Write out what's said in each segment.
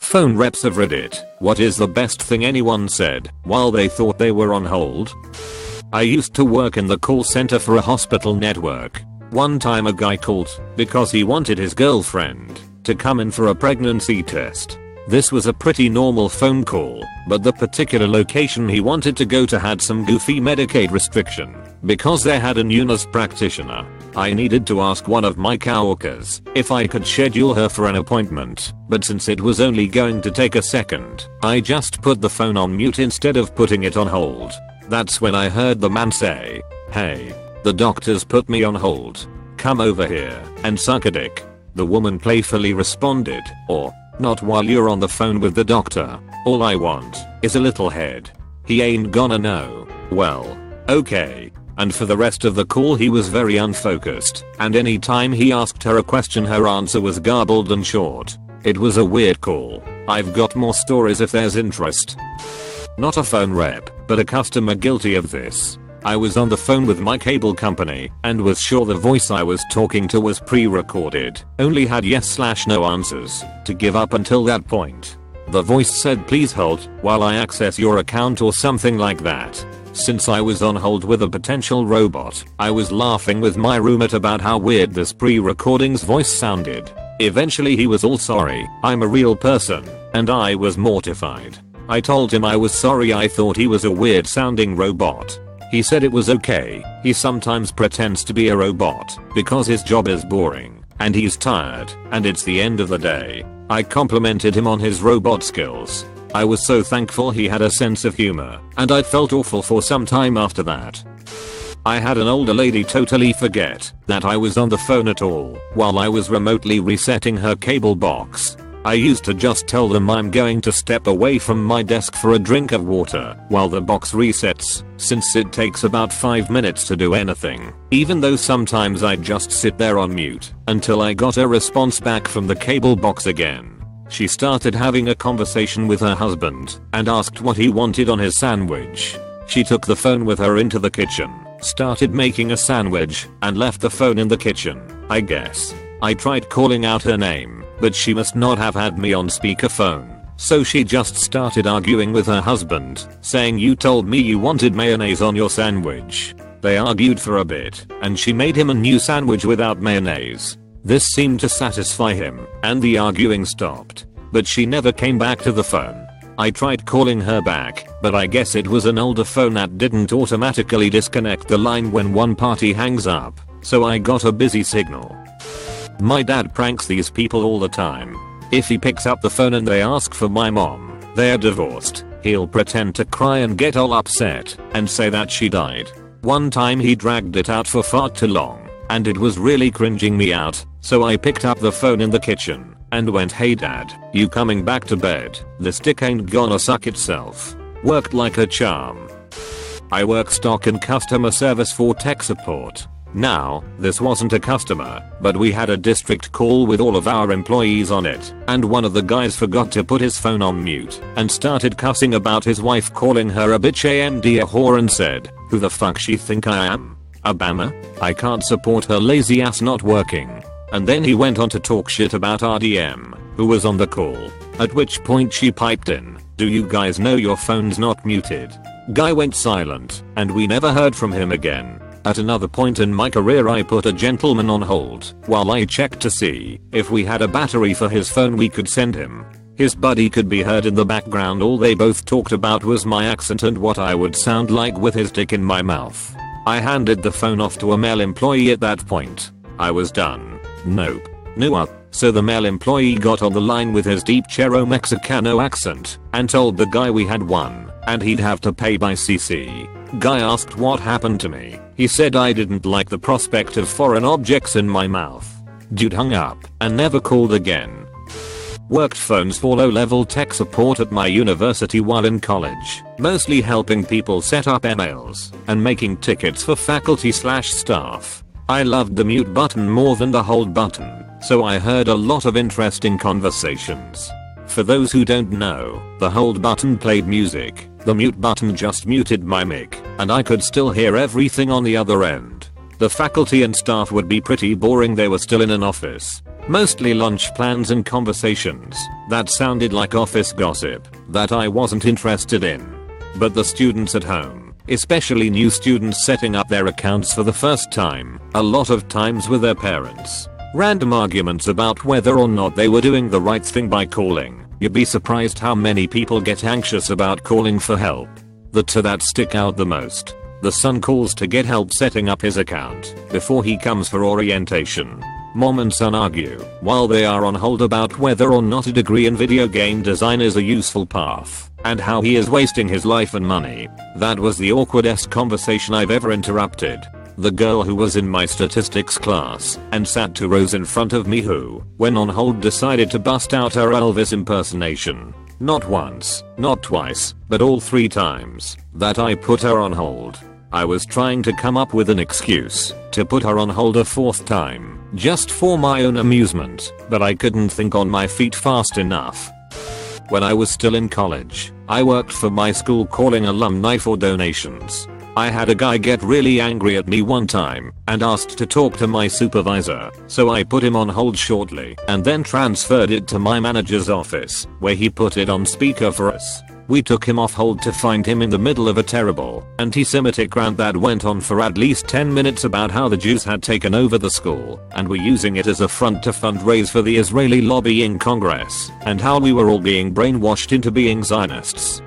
Phone reps of Reddit, what is the best thing anyone said while they thought they were on hold? I used to work in the call center for a hospital network. One time a guy called because he wanted his girlfriend to come in for a pregnancy test. This was a pretty normal phone call, but the particular location he wanted to go to had some goofy Medicaid restriction. Because they had a new nurse practitioner, I needed to ask one of my coworkers if I could schedule her for an appointment, but since it was only going to take a second, I just put the phone on mute instead of putting it on hold. That's when I heard the man say, "Hey, the doctor's put me on hold. Come over here and suck a dick." The woman playfully responded, "Or, not while you're on the phone with the doctor. All I want is a little head." He ain't gonna know. Well, okay. And for the rest of the call he was very unfocused, and anytime he asked her a question her answer was garbled and short. It was a weird call. I've got more stories if there's interest. Not a phone rep, but a customer guilty of this. I was on the phone with my cable company and was sure the voice I was talking to was pre-recorded, only had yes/no answers to give up until that point. The voice said please hold while I access your account or something like that. Since I was on hold with a potential robot, I was laughing with my roommate about how weird this pre-recording's voice sounded. Eventually he was all sorry, I'm a real person, and I was mortified. I told him I was sorry, I thought he was a weird sounding robot. He said it was okay, he sometimes pretends to be a robot because his job is boring and he's tired and it's the end of the day. I complimented him on his robot skills. I was so thankful he had a sense of humor, and I felt awful for some time after that. I had an older lady totally forget that I was on the phone at all while I was remotely resetting her cable box. I used to just tell them I'm going to step away from my desk for a drink of water while the box resets, since it takes about 5 minutes to do anything, even though sometimes I'd just sit there on mute until I got a response back from the cable box again. She started having a conversation with her husband and asked what he wanted on his sandwich. She took the phone with her into the kitchen, started making a sandwich, and left the phone in the kitchen, I guess. I tried calling out her name, but she must not have had me on speakerphone, so she just started arguing with her husband, saying you told me you wanted mayonnaise on your sandwich. They argued for a bit, and she made him a new sandwich without mayonnaise. This seemed to satisfy him, and the arguing stopped, but she never came back to the phone. I tried calling her back, but I guess it was an older phone that didn't automatically disconnect the line when one party hangs up, so I got a busy signal. My dad pranks these people all the time. If he picks up the phone and they ask for my mom, they're divorced, he'll pretend to cry and get all upset and say that she died. One time he dragged it out for far too long, and it was really cringing me out, so I picked up the phone in the kitchen and went, "Hey dad, you coming back to bed? This dick ain't gonna suck itself." Worked like a charm. I work stock and customer service for tech support. Now, this wasn't a customer, but we had a district call with all of our employees on it, and one of the guys forgot to put his phone on mute and started cussing about his wife, calling her a bitch, a whore, and said, "Who the fuck she think I am? A bammer? I can't support her lazy ass not working." And then he went on to talk shit about RDM, who was on the call, at which point she piped in, "Do you guys know your phone's not muted?" Guy went silent, and we never heard from him again. At another point in my career I put a gentleman on hold while I checked to see if we had a battery for his phone we could send him. His buddy could be heard in the background. All they both talked about was my accent and what I would sound like with his dick in my mouth. I handed the phone off to a male employee at that point. I was done. Nope. No. So the male employee got on the line with his deep Chero Mexicano accent and told the guy we had one and he'd have to pay by CC. Guy asked what happened to me. He said I didn't like the prospect of foreign objects in my mouth. Dude hung up and never called again. Worked phones for low-level tech support at my university while in college, mostly helping people set up emails and making tickets for faculty/staff. I loved the mute button more than the hold button, so I heard a lot of interesting conversations. For those who don't know, the hold button played music, the mute button just muted my mic, and I could still hear everything on the other end. The faculty and staff would be pretty boring, they were still in an office. Mostly lunch plans and conversations that sounded like office gossip that I wasn't interested in. But the students at home, especially new students setting up their accounts for the first time, a lot of times with their parents. Random arguments about whether or not they were doing the right thing by calling. You'd be surprised how many people get anxious about calling for help. The two that stick out the most. The son calls to get help setting up his account before he comes for orientation. Mom and son argue while they are on hold about whether or not a degree in video game design is a useful path and how he is wasting his life and money. That was the awkwardest conversation I've ever interrupted. The girl who was in my statistics class and sat 2 rows in front of me who, when on hold, decided to bust out her Elvis impersonation. Not once, not twice, but all 3 times that I put her on hold. I was trying to come up with an excuse to put her on hold a 4th time, just for my own amusement, but I couldn't think on my feet fast enough. When I was still in college, I worked for my school calling alumni for donations. I had a guy get really angry at me one time and asked to talk to my supervisor, so I put him on hold shortly and then transferred it to my manager's office, where he put it on speaker for us. We took him off hold to find him in the middle of a terrible anti-Semitic rant that went on for at least 10 minutes about how the Jews had taken over the school and were using it as a front to fundraise for the Israeli lobbying Congress, and how we were all being brainwashed into being Zionists.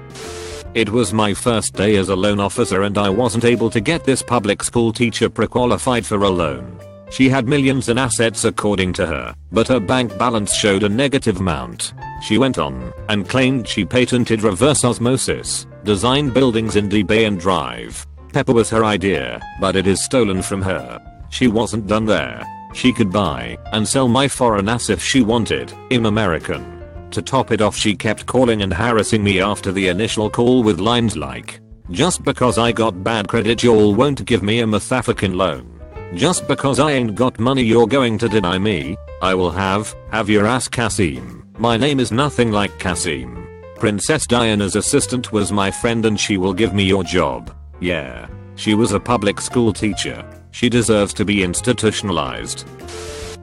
It was my first day as a loan officer and I wasn't able to get this public school teacher pre-qualified for a loan. She had millions in assets according to her, but her bank balance showed a negative amount. She went on and claimed she patented reverse osmosis, designed buildings in Bay and Drive. Pepper was her idea, but it is stolen from her. She wasn't done there. She could buy and sell my foreign ass if she wanted. I'm American. To top it off, she kept calling and harassing me after the initial call with lines like, "Just because I got bad credit y'all won't give me a Motherfucking loan. Just because I ain't got money you're going to deny me. I will have your ass Kasim. My name is nothing like Kasim. Princess Diana's assistant was my friend and she will give me your job." Yeah. She was a public school teacher. She deserves to be institutionalized.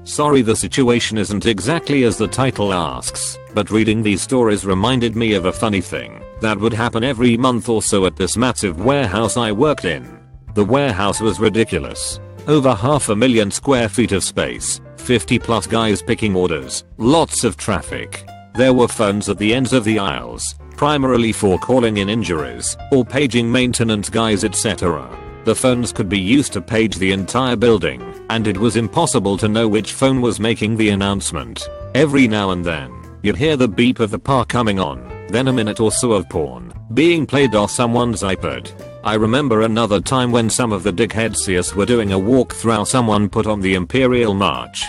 Sorry the situation isn't exactly as the title asks, but reading these stories reminded me of a funny thing that would happen every month or so at this massive warehouse I worked in. The warehouse was ridiculous. Over 500,000 square feet of space, 50 plus guys picking orders, lots of traffic. There were phones at the ends of the aisles, primarily for calling in injuries or paging maintenance guys, etc. The phones could be used to page the entire building, and it was impossible to know which phone was making the announcement. Every now and then, you'd hear the beep of the par coming on, then a minute or so of porn being played off someone's iPad. I remember another time when some of the dickheads CS were doing a walkthrough, someone put on the Imperial March.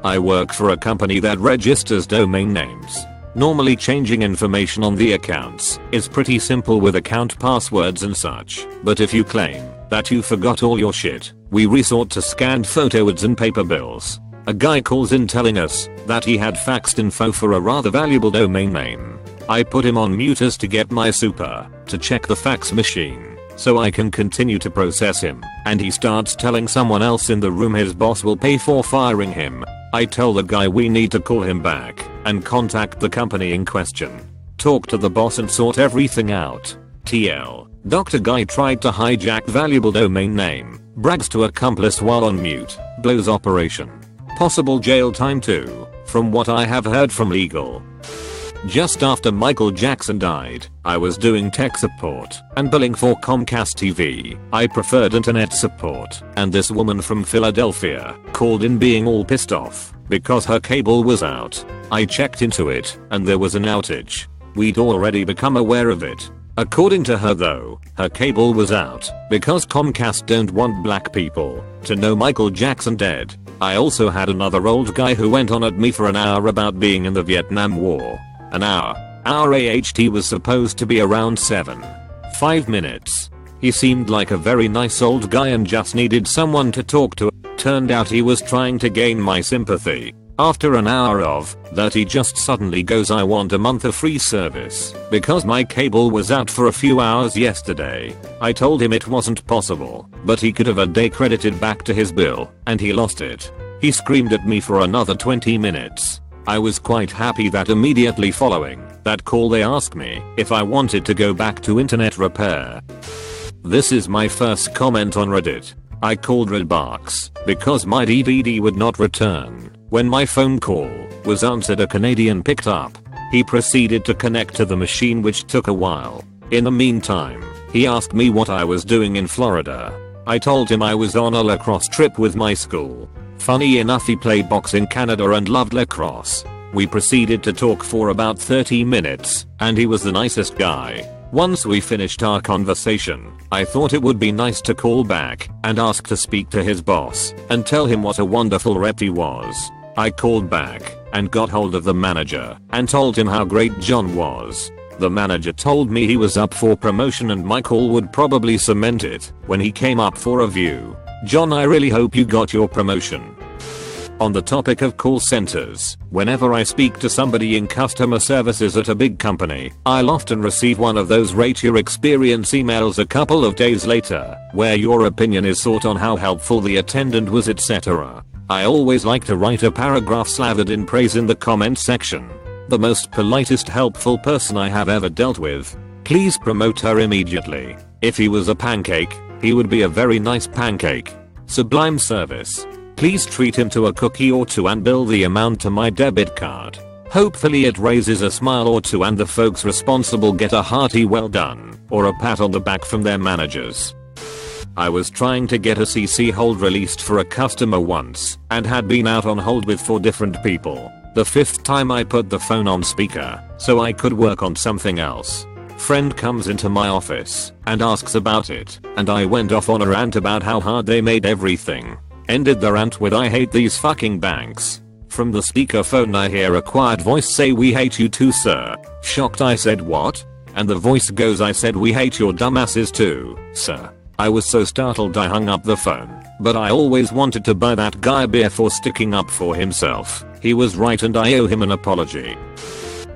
I work for a company that registers domain names. Normally changing information on the accounts is pretty simple with account passwords and such, but if you claim that you forgot all your shit, we resort to scanned photos and paper bills. A guy calls in telling us that he had faxed info for a rather valuable domain name. I put him on mute as to get my super to check the fax machine so I can continue to process him, and he starts telling someone else in the room his boss will pay for firing him. I tell the guy we need to call him back and contact the company in question. Talk to the boss and sort everything out. TL. Dr. Guy tried to hijack valuable domain name. Brags to accomplice while on mute. Blows operation. Possible jail time too, from what I have heard from legal. Just after Michael Jackson died, I was doing tech support and billing for Comcast TV. I preferred internet support, and this woman from Philadelphia called in being all pissed off because her cable was out. I checked into it, and there was an outage. We'd already become aware of it. According to her though, her cable was out because Comcast don't want black people to know Michael Jackson dead. I also had another old guy who went on at me for an hour about being in the Vietnam War. An hour. Our AHT was supposed to be around 5 minutes. He seemed like a very nice old guy and just needed someone to talk to. Turned out he was trying to gain my sympathy. After an hour of that, he just suddenly goes, "I want a month of free service because my cable was out for a few hours yesterday." I told him it wasn't possible, but he could have a day credited back to his bill, and he lost it. He screamed at me for another 20 minutes. I was quite happy that immediately following that call they asked me if I wanted to go back to internet repair. This is my first comment on Reddit. I called Redbox because my DVD would not return. When my phone call was answered, a Canadian picked up. He proceeded to connect to the machine, which took a while. In the meantime, he asked me what I was doing in Florida. I told him I was on a lacrosse trip with my school. Funny enough, he played box in Canada and loved lacrosse. We proceeded to talk for about 30 minutes, and he was the nicest guy. Once we finished our conversation, I thought it would be nice to call back and ask to speak to his boss and tell him what a wonderful rep he was. I called back and got hold of the manager and told him how great John was. The manager told me he was up for promotion and my call would probably cement it when he came up for review. John, I really hope you got your promotion. On the topic of call centers, whenever I speak to somebody in customer services at a big company, I'll often receive one of those rate your experience emails a couple of days later, where your opinion is sought on how helpful the attendant was, etc. I always like to write a paragraph slathered in praise in the comments section. The most politest helpful person I have ever dealt with. Please promote her immediately. If he was a pancake, he would be a very nice pancake. Sublime service. Please treat him to a cookie or two and bill the amount to my debit card. Hopefully it raises a smile or two and the folks responsible get a hearty well done or a pat on the back from their managers. I was trying to get a CC hold released for a customer once and had been out on hold with 4 different people. The 5th time I put the phone on speaker so I could work on something else. Friend comes into my office and asks about it, and I went off on a rant about how hard they made everything. Ended the rant with, I hate these fucking banks. From the speakerphone I hear a quiet voice say, we hate you too, sir. Shocked, I said, what? And the voice goes, I said, we hate your dumbasses too, sir. I was so startled I hung up the phone, but I always wanted to buy that guy beer for sticking up for himself. He was right and I owe him an apology.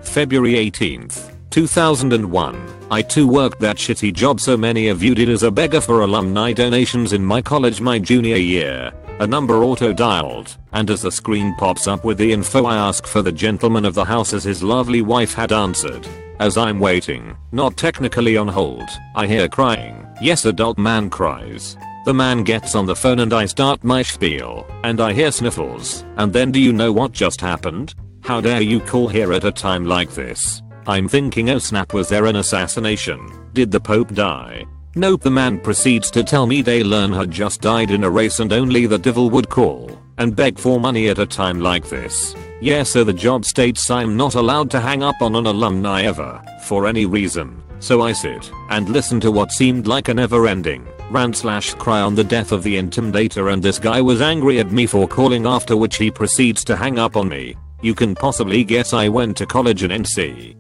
February 18th, 2001. I too worked that shitty job so many of you did as a beggar for alumni donations in my college my junior year. A number auto-dialed, and as the screen pops up with the info I ask for the gentleman of the house as his lovely wife had answered. As I'm waiting, not technically on hold, I hear crying. Yes, adult man cries. The man gets on the phone and I start my spiel, and I hear sniffles, and then do you know what just happened? How dare you call here at a time like this? I'm thinking, oh snap, was there an assassination? Did the Pope die? Nope. The man proceeds to tell me they learn had just died in a race and only the devil would call and beg for money at a time like this. Yeah, so the job states I'm not allowed to hang up on an alumni ever, for any reason. So I sit and listen to what seemed like a never-ending rant/cry on the death of the intimidator, and this guy was angry at me for calling, after which he proceeds to hang up on me. You can possibly guess I went to college in NC.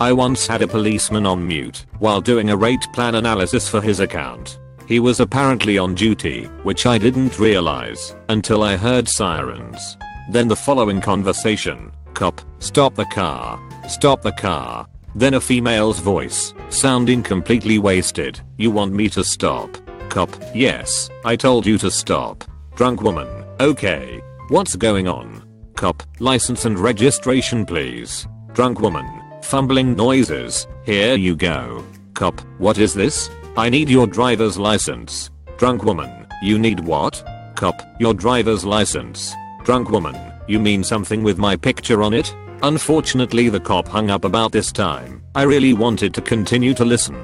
I once had a policeman on mute while doing a rate plan analysis for his account. He was apparently on duty, which I didn't realize until I heard sirens. Then the following conversation. Cop, stop the car. Stop the car. Then a female's voice, sounding completely wasted. You want me to stop? Cop, yes, I told you to stop. Drunk woman, okay. What's going on? Cop, license and registration please. Drunk woman, fumbling noises, here you go. Cop, what is this? I need your driver's license. Drunk woman, you need what? Cop, your driver's license. Drunk woman, you mean something with my picture on it? Unfortunately the cop hung up about this time. I really wanted to continue to listen.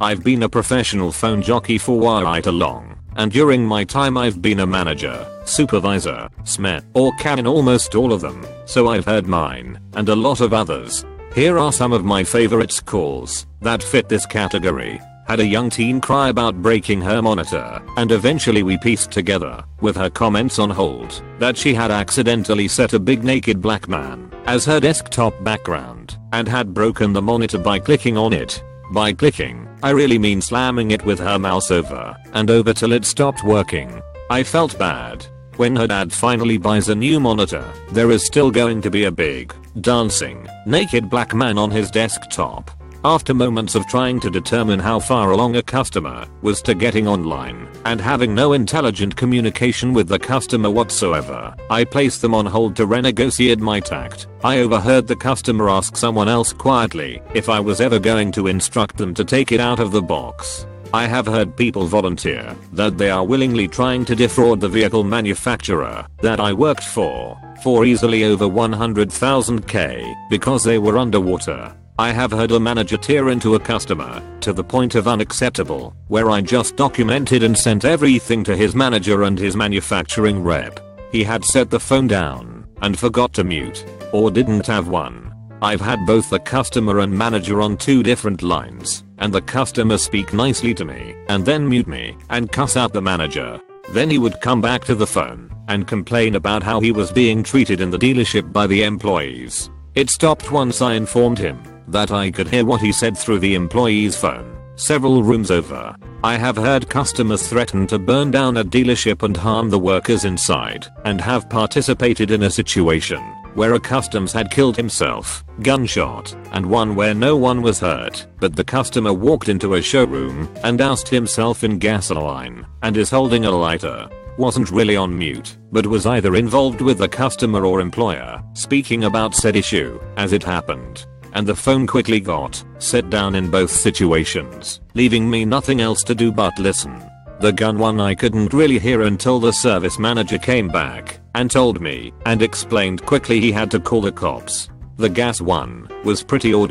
I've been a professional phone jockey for right along, and during my time I've been a manager, supervisor, SME, or CAM in almost all of them, so I've heard mine, and a lot of others. Here are some of my favorites calls that fit this category. Had a young teen cry about breaking her monitor, and eventually we pieced together, with her comments on hold, that she had accidentally set a big naked black man as her desktop background, and had broken the monitor by clicking on it. By clicking, I really mean slamming it with her mouse over and over till it stopped working. I felt bad. When her dad finally buys a new monitor, there is still going to be a big, dancing, naked black man on his desktop. After moments of trying to determine how far along a customer was to getting online and having no intelligent communication with the customer whatsoever, I placed them on hold to renegotiate my tact. I overheard the customer ask someone else quietly if I was ever going to instruct them to take it out of the box. I have heard people volunteer that they are willingly trying to defraud the vehicle manufacturer that I worked for easily over 100,000 because they were underwater. I have heard a manager tear into a customer to the point of unacceptable, where I just documented and sent everything to his manager and his manufacturing rep. He had set the phone down and forgot to mute, or didn't have one. I've had both the customer and manager on 2 different lines, and the customer speak nicely to me and then mute me and cuss out the manager. Then he would come back to the phone and complain about how he was being treated in the dealership by the employees. It stopped once I informed him that I could hear what he said through the employee's phone several rooms over. I have heard customers threaten to burn down a dealership and harm the workers inside, and have participated in a situation where a customer had killed himself, gunshot, and one where no one was hurt, but the customer walked into a showroom and doused himself in gasoline and is holding a lighter. Wasn't really on mute, but was either involved with the customer or employer speaking about said issue as it happened. And the phone quickly got set down in both situations, leaving me nothing else to do but listen. The gun one I couldn't really hear until the service manager came back and told me and explained quickly he had to call the cops. The gas one was pretty audible.